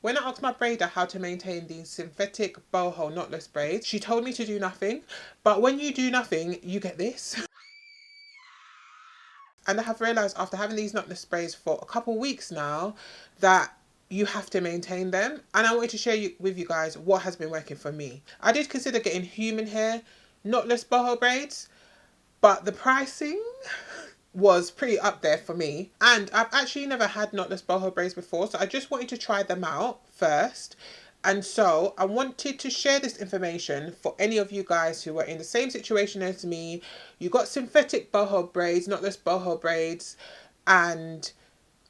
When I asked my braider how to maintain these synthetic boho knotless braids, she told me to do nothing. But when you do nothing, you get this. And I have realised after having these knotless braids for a couple weeks now that you have to maintain them. And I wanted to share with you guys what has been working for me. I did consider getting human hair knotless boho braids, but the pricing was pretty up there for me. And I've actually never had knotless boho braids before, so I just wanted to try them out first. And so I wanted to share this information for any of you guys who are in the same situation as me. You got synthetic boho braids, knotless boho braids, and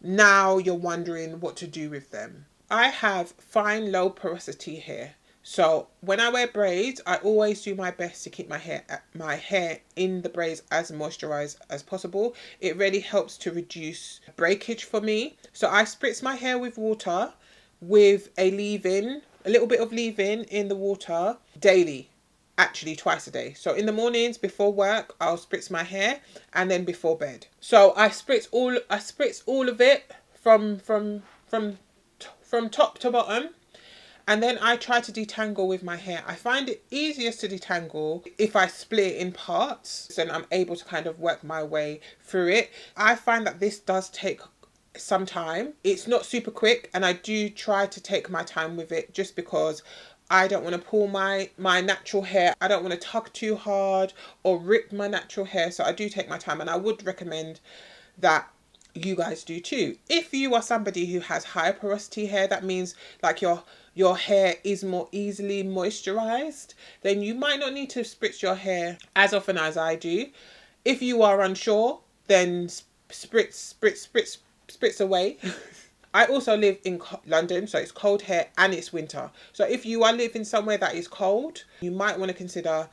now you're wondering what to do with them. I have fine low porosity hair. So when I wear braids, I always do my best to keep my hair in the braids as moisturized as possible. It really helps to reduce breakage for me. So I spritz my hair with water with a leave-in, a little bit of leave-in in the water daily, actually twice a day. So in the mornings before work, I'll spritz my hair, and then before bed. So I spritz all of it from top to bottom. And then I try to detangle with my hair. I find it easiest to detangle if I split it in parts, and I'm able to kind of work my way through it. I find that this does take some time. It's not super quick, and I do try to take my time with it just because I don't want to pull my natural hair. I don't want to tug too hard or rip my natural hair. So I do take my time, and I would recommend that you guys do too. If you are somebody who has high porosity hair, that means like your hair is more easily moisturized, then you might not need to spritz your hair as often as I do. If you are unsure, then spritz away. I also live in London, so it's cold here and it's winter. So if you are living somewhere that is cold, you might want to consider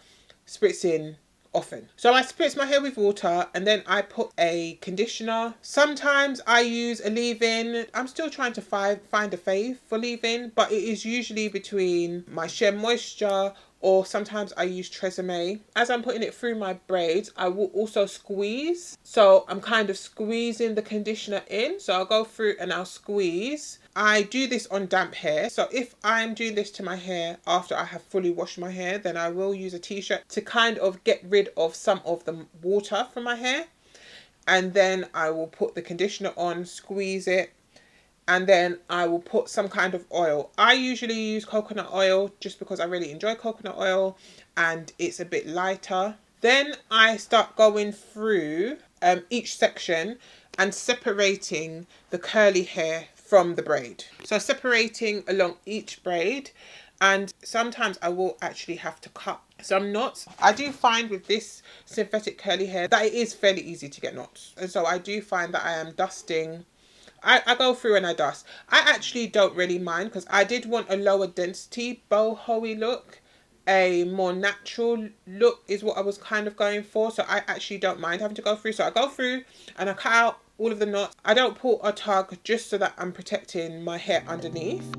spritzing often. So I spritz my hair with water, and then I put a conditioner. Sometimes I use a leave-in. I'm still trying to find a fave for leave-in, but it is usually between my Shea Moisture, or sometimes I use Tresemme. As I'm putting it through my braids, I will also squeeze. So I'm kind of squeezing the conditioner in. So I'll go through and I'll squeeze. I do this on damp hair. So if I'm doing this to my hair after I have fully washed my hair, then I will use a t-shirt to kind of get rid of some of the water from my hair. And then I will put the conditioner on, squeeze it, and then I will put some kind of oil. I usually use coconut oil just because I really enjoy coconut oil and it's a bit lighter. Then I start going through each section and separating the curly hair from the braid. So separating along each braid, and sometimes I will actually have to cut some knots. I do find with this synthetic curly hair that it is fairly easy to get knots. And so I do find that I am dusting. I go through and I dust. I actually don't really mind because I did want a lower density boho-y look. A more natural look is what I was kind of going for. So I actually don't mind having to go through. So I go through and I cut out all of the knots. I don't pull or tug just so that I'm protecting my hair underneath.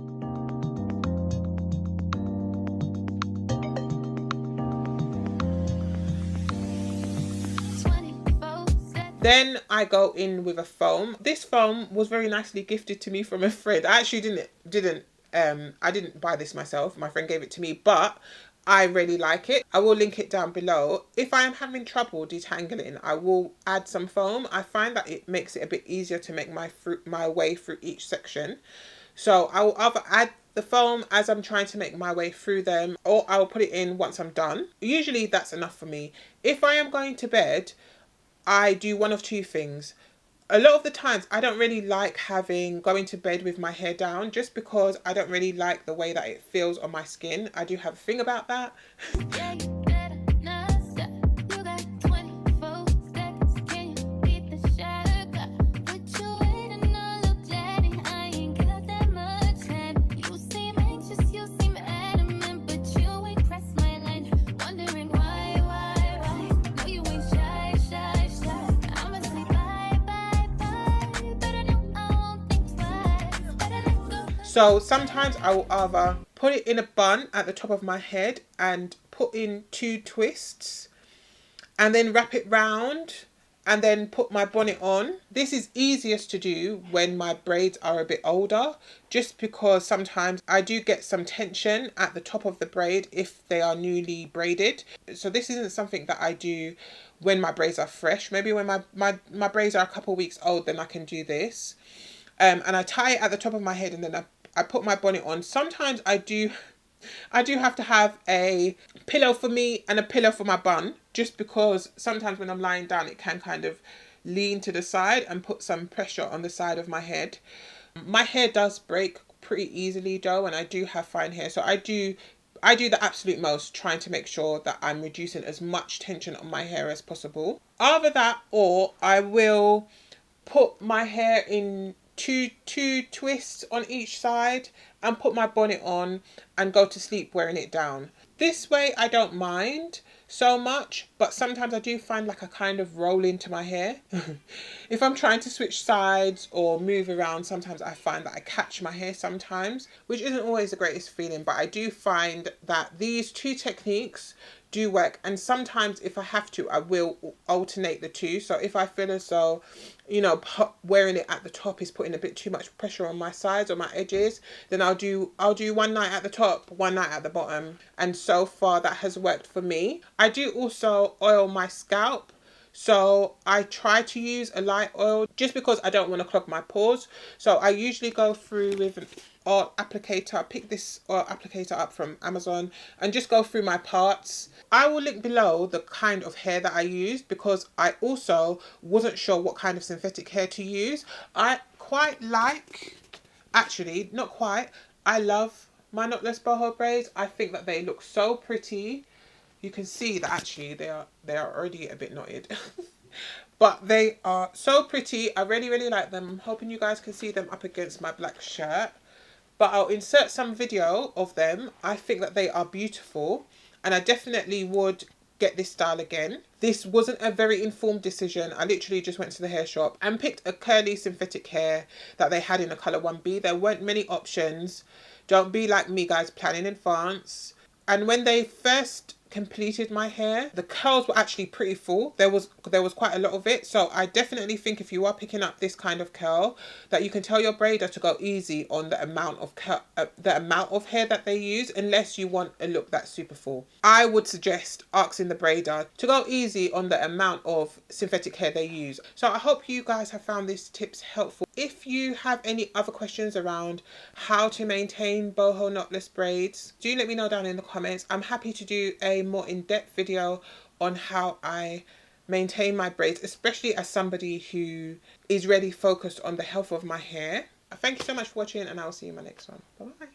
Then I go in with a foam. This foam was very nicely gifted to me from a friend. I actually I didn't buy this myself. My friend gave it to me, but I really like it. I will link it down below. If I am having trouble detangling, I will add some foam. I find that it makes it a bit easier to make my way through each section. So I will either add the foam as I'm trying to make my way through them, or I will put it in once I'm done. Usually that's enough for me. If I am going to bed, I do one of two things. A lot of the times I don't really like going to bed with my hair down just because I don't really like the way that it feels on my skin. I do have a thing about that. So sometimes I will either put it in a bun at the top of my head and put in 2 twists and then wrap it round and then put my bonnet on. This is easiest to do when my braids are a bit older, just because sometimes I do get some tension at the top of the braid if they are newly braided. So this isn't something that I do when my braids are fresh. Maybe when my braids are a couple weeks old, then I can do this. And I tie it at the top of my head, and then I put my bonnet on. Sometimes I do have to have a pillow for me and a pillow for my bun, just because sometimes when I'm lying down, it can kind of lean to the side and put some pressure on the side of my head. My hair does break pretty easily though, and I do have fine hair. So I do the absolute most, trying to make sure that I'm reducing as much tension on my hair as possible. Either that, or I will put my hair in two twists on each side and put my bonnet on and go to sleep wearing it down. This way I don't mind so much, but sometimes I do find like I kind of roll into my hair. If I'm trying to switch sides or move around, sometimes I find that I catch my hair sometimes, which isn't always the greatest feeling, but I do find that these two techniques do work. And sometimes if I have to, I will alternate the two. So if I feel as though, you know, wearing it at the top is putting a bit too much pressure on my sides or my edges, then I'll do one night at the top, one night at the bottom. And so far that has worked for me. I do also oil my scalp. So I try to use a light oil just because I don't want to clog my pores. So I usually go through with an oil applicator. Pick this oil applicator up from Amazon and just go through my parts. I will link below the kind of hair that I used, because I also wasn't sure what kind of synthetic hair to use. I quite like, actually not quite, I love my knotless boho braids. I think that they look so pretty. You can see that actually they are already a bit knotted. But they are so pretty. I really, really like them. I'm hoping you guys can see them up against my black shirt. But I'll insert some video of them. I think that they are beautiful, and I definitely would get this style again. This wasn't a very informed decision. I literally just went to the hair shop and picked a curly synthetic hair that they had in the colour 1B. There weren't many options. Don't be like me, guys, plan in advance. And when they first completed my hair, the curls were actually pretty full. There was quite a lot of it. So I definitely think if you are picking up this kind of curl, that you can tell your braider to go easy on the amount of hair that they use, unless you want a look that's super full. I would suggest asking the braider to go easy on the amount of synthetic hair they use. So I hope you guys have found these tips helpful. If you have any other questions around how to maintain boho knotless braids, do let me know down in the comments. I'm happy to do a more in-depth video on how I maintain my braids, especially as somebody who is really focused on the health of my hair. Thank you so much for watching, and I will see you in my next one. Bye bye.